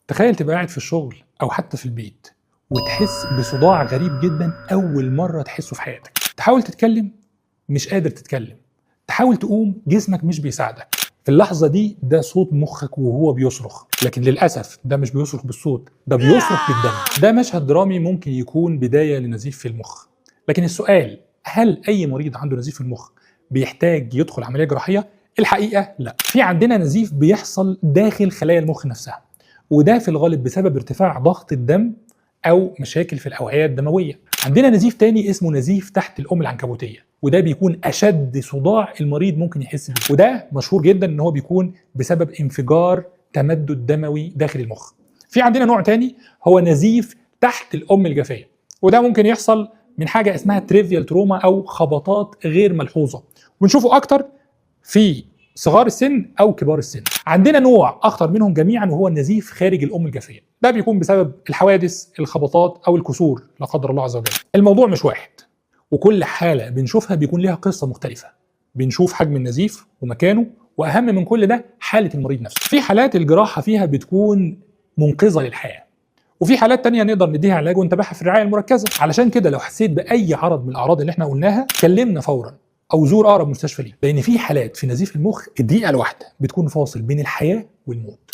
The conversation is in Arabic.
تخيل تبقى قاعد في الشغل أو حتى في البيت وتحس بصداع غريب جدا أول مرة تحسه في حياتك. تحاول تتكلم مش قادر تتكلم، تحاول تقوم جسمك مش بيساعدك. في اللحظة دي ده صوت مخك وهو بيصرخ، لكن للأسف ده مش بيصرخ بالصوت، ده بيصرخ بالدم. ده مشهد درامي ممكن يكون بداية لنزيف في المخ. لكن السؤال، هل أي مريض عنده نزيف في المخ بيحتاج يدخل عملية جراحية؟ الحقيقة لا. في عندنا نزيف بيحصل داخل خلايا المخ نفسها، وده في الغالب بسبب ارتفاع ضغط الدم أو مشاكل في الأوعية الدموية. عندنا نزيف تاني اسمه نزيف تحت الأم العنكبوتية، وده بيكون أشد صداع المريض ممكن يحس بيه، وده مشهور جدا إن هو بيكون بسبب انفجار تمدد دموي داخل المخ. في عندنا نوع تاني هو نزيف تحت الأم الجافية، وده ممكن يحصل من حاجة اسمها تريفيال تروما أو خبطات غير ملحوظة، ونشوفه أكتر في صغار السن أو كبار السن. عندنا نوع أخطر منهم جميعا وهو النزيف خارج الأم الجافية، ده بيكون بسبب الحوادث، الخبطات أو الكسور لا قدر الله عز وجل. الموضوع مش واحد، وكل حالة بنشوفها بيكون لها قصة مختلفة. بنشوف حجم النزيف ومكانه، وأهم من كل ده حالة المريض نفسه. في حالات الجراحة فيها بتكون منقذة للحياة، وفي حالات تانية نقدر نديها علاج ونتابعها في الرعاية المركزة. علشان كده لو حسيت بأي عرض من الأعراض اللي احنا قلناها كلمنا فورا أو زور أقرب مستشفى ليك، لأن في حالات في نزيف المخ الدقيقة الواحدة بتكون فاصل بين الحياة والموت.